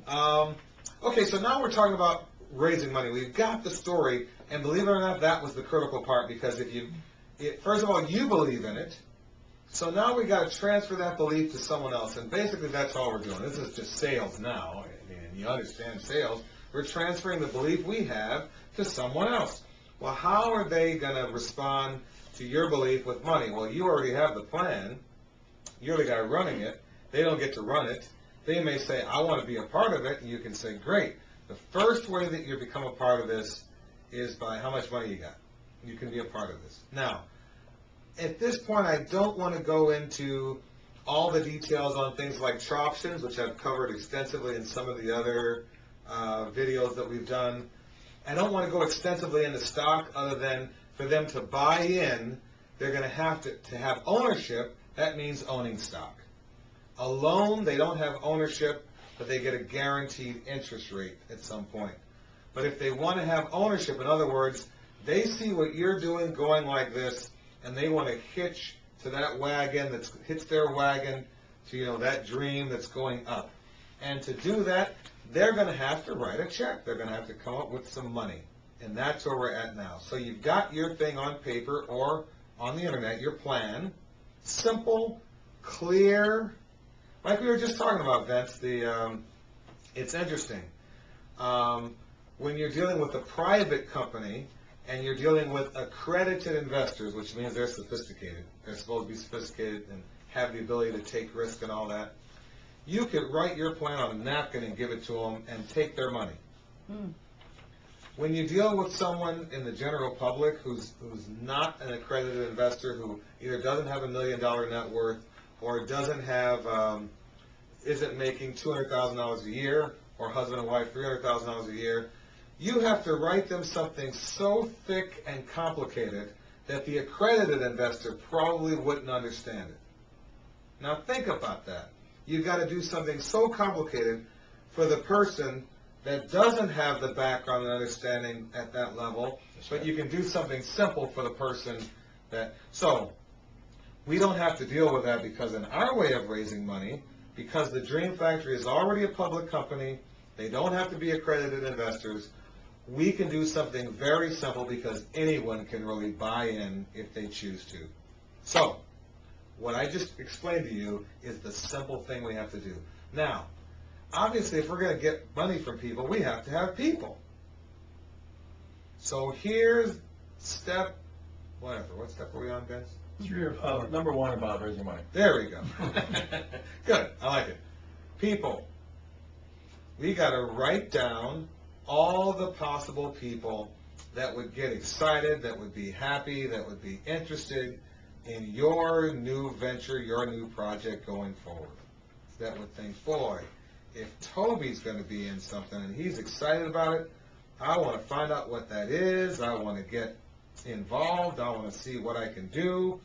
Okay, so now we're talking about raising money. We've got the story, and believe it or not, that was the critical part, because first of all, you believe in it, so now we got to transfer that belief to someone else, and basically that's all we're doing. This is just sales now, and you understand sales. We're transferring the belief we have to someone else. Well, how are they going to respond to your belief with money? Well, you already have the plan. You're the guy running it. They don't get to run it. They may say, I want to be a part of it, and you can say, great. The first way that you become a part of this is by how much money you got. You can be a part of this. Now, at this point, I don't want to go into all the details on things like Troptions, which I've covered extensively in some of the other videos that we've done. I don't want to go extensively into stock, other than for them to buy in, they're going to have ownership. That means owning stock. A loan, they don't have ownership, but they get a guaranteed interest rate at some point. But if they want to have ownership, in other words, they see what you're doing going like this, and they want to hitch to that wagon that hits their wagon to, that dream that's going up. And to do that, they're going to have to write a check. They're going to have to come up with some money. And that's where we're at now. So you've got your thing on paper or on the internet, your plan. Simple, clear, like we were just talking about, Vince. It's interesting. When you're dealing with a private company and you're dealing with accredited investors, which means they're sophisticated. They're supposed to be sophisticated and have the ability to take risk and all that. You could write your plan on a napkin and give it to them and take their money. When you deal with someone in the general public who's not an accredited investor, who either doesn't have $1 million net worth or isn't making $200,000 a year, or husband and wife $300,000 a year, you have to write them something so thick and complicated that the accredited investor probably wouldn't understand it. Now think about that. You've got to do something so complicated for the person that doesn't have the background and understanding at that level, but you can do something simple for the person that... So, we don't have to deal with that, because in our way of raising money, because the Dream Factory is already a public company, they don't have to be accredited investors, we can do something very simple, because anyone can really buy in if they choose to. So, what I just explained to you is the simple thing we have to do. Now, obviously, if we're going to get money from people, we have to have people. So here's step, whatever. What step are we on, Vince? Number 1 about raising money. There we go. Good. I like it. People. We got to write down all the possible people that would get excited, that would be happy, that would be interested in your new venture, your new project going forward. That would think, boy, if Toby's going to be in something and he's excited about it, I want to find out what that is. I want to get involved. I want to see what I can do.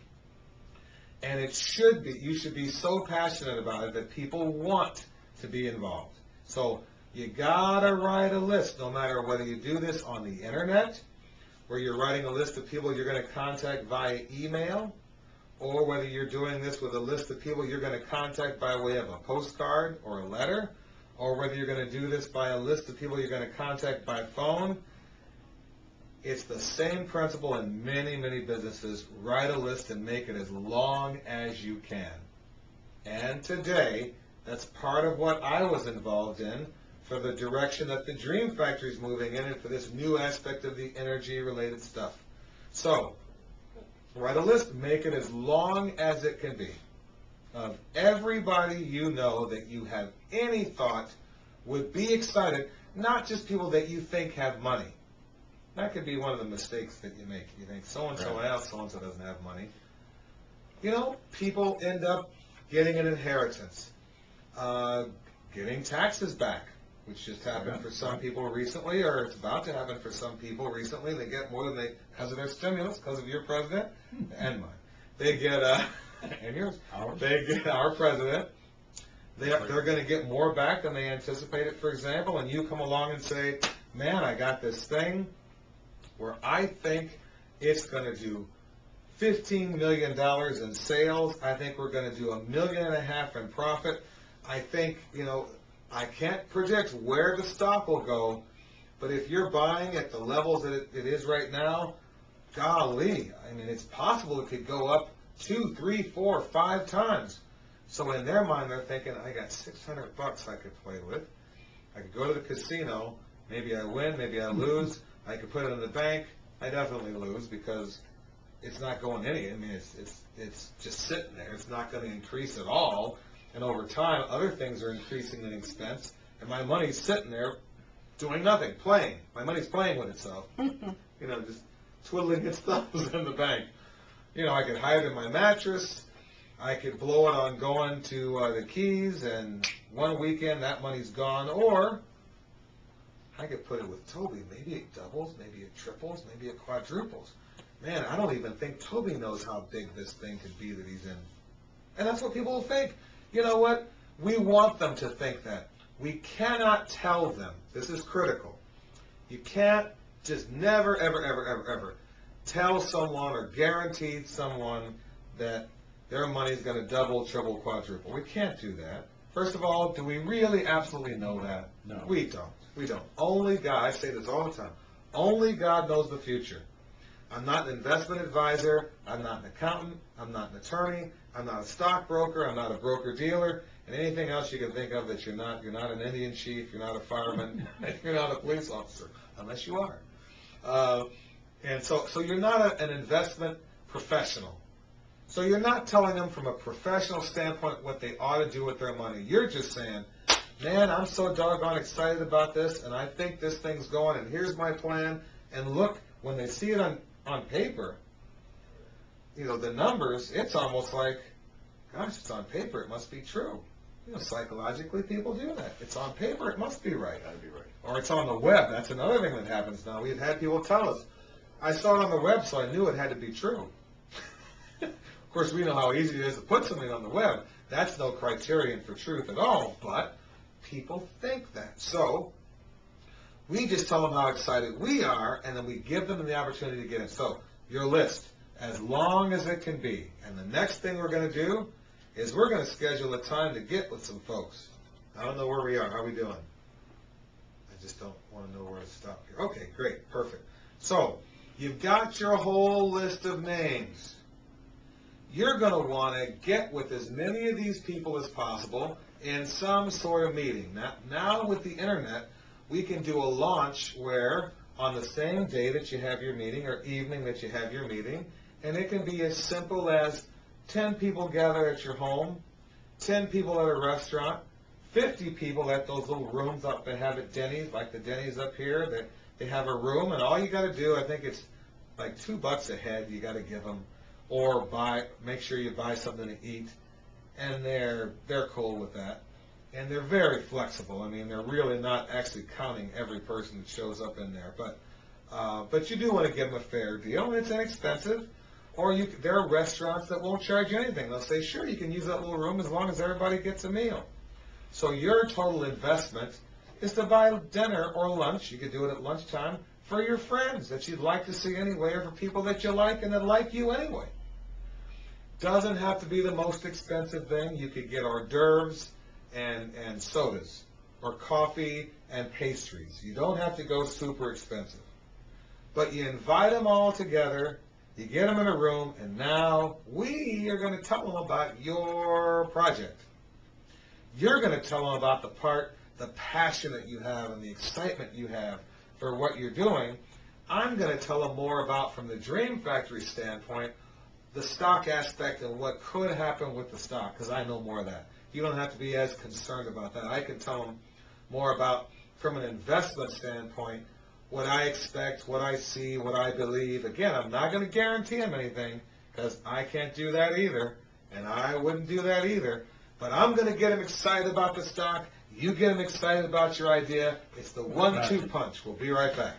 And it should be, you should be so passionate about it that people want to be involved. So you got to write a list, no matter whether you do this on the internet, where you're writing a list of people you're going to contact via email, or whether you're doing this with a list of people you're going to contact by way of a postcard or a letter, or whether you're going to do this by a list of people you're going to contact by phone. It's the same principle in many, many businesses. Write a list and make it as long as you can. And today, that's part of what I was involved in for the direction that the Dream Factory is moving in, and for this new aspect of the energy-related stuff. So, write a list, make it as long as it can be, of everybody you know that you have any thought would be excited, not just people that you think have money. That could be one of the mistakes that you make. You think so-and-so else, so-and-so doesn't have money. People end up getting an inheritance, getting taxes back, which just happened for some people recently, or it's about to happen for some people recently. They get more than they, because of their stimulus, because of your president and mine. They get, and yours. Ours. They get our president. They're going to get more back than they anticipated, for example, and you come along and say, man, I got this thing where I think it's going to do $15 million in sales. I think we're going to do $1.5 million in profit. I think, I can't predict where the stock will go, but if you're buying at the levels that it is right now, golly, I mean, it's possible it could go up 2, 3, 4, 5 times. So in their mind, they're thinking, I got $600 I could play with. I could go to the casino. Maybe I win, maybe I lose. I could put it in the bank. I definitely lose because it's not going any. I mean, it's just sitting there. It's not going to increase at all. And over time, other things are increasing in expense, and my money's sitting there doing nothing, playing. My money's playing with itself. Just twiddling its thumbs in the bank. I could hide it in my mattress. I could blow it on going to the Keys, and one weekend that money's gone. Or I could put it with Toby. Maybe it doubles, maybe it triples, maybe it quadruples. Man, I don't even think Toby knows how big this thing could be that he's in. And that's what people will think. You know what? We want them to think that. We cannot tell them. This is critical. You can't just never, ever, ever, ever, ever tell someone or guarantee someone that their money is going to double, triple, quadruple. We can't do that. First of all, do we really absolutely know that? No. We don't. We don't. Only God, I say this all the time, only God knows the future. I'm not an investment advisor. I'm not an accountant. I'm not an attorney. I'm not a stockbroker. I'm not a broker-dealer. And anything else you can think of that you're not. You're not an Indian chief. You're not a fireman. You're not a police officer, unless you are. And so you're not an investment professional. So you're not telling them from a professional standpoint what they ought to do with their money. You're just saying, man, I'm so doggone excited about this, and I think this thing's going, and here's my plan. And look, when they see it on paper, the numbers, it's almost like, gosh, it's on paper, it must be true. Psychologically, people do that. It's on paper, it must be right. Gotta be right. Or it's on the web. That's another thing that happens now. We've had people tell us, I saw it on the web, so I knew it had to be true. Of course, we know how easy it is to put something on the web. That's no criterion for truth at all, but people think that. So we just tell them how excited we are, and then we give them the opportunity to get in. So your list, as long as it can be. And the next thing we're going to do is we're going to schedule a time to get with some folks. I don't know where we are. How are we doing? I just don't want to know where to stop here. Okay, great, perfect. So you've got your whole list of names. You're going to want to get with as many of these people as possible in some sort of meeting. Now with the internet, we can do a launch where on the same day that you have your meeting or evening that you have your meeting, and it can be as simple as 10 people gather at your home, 10 people at a restaurant, 50 people at those little rooms up they have at Denny's, like the Denny's up here, that they have a room, and all you got to do, I think it's like $2 a head you got to give them, or make sure you buy something to eat, and they're cool with that. And they're very flexible. I mean, they're really not actually counting every person that shows up in there. But you do want to give them a fair deal, and it's inexpensive. Or there are restaurants that won't charge you anything. They'll say, sure, you can use that little room as long as everybody gets a meal. So your total investment is to buy dinner or lunch. You could do it at lunchtime for your friends that you'd like to see anyway, or for people that you like and that like you anyway. Doesn't have to be the most expensive thing. You could get hors d'oeuvres and sodas, or coffee and pastries. You don't have to go super expensive. But you invite them all together, you get them in a room, and now we are going to tell them about your project. You're going to tell them about the passion that you have and the excitement you have for what you're doing. I'm going to tell them more about, from the Dream Factory standpoint, the stock aspect and what could happen with the stock, because I know more of that. You don't have to be as concerned about that. I can tell them more about, from an investment standpoint, what I expect, what I see, what I believe. Again, I'm not going to guarantee them anything, because I can't do that either, and I wouldn't do that either. But I'm going to get them excited about the stock. You get them excited about your idea. It's the 1-2 punch. We'll be right back.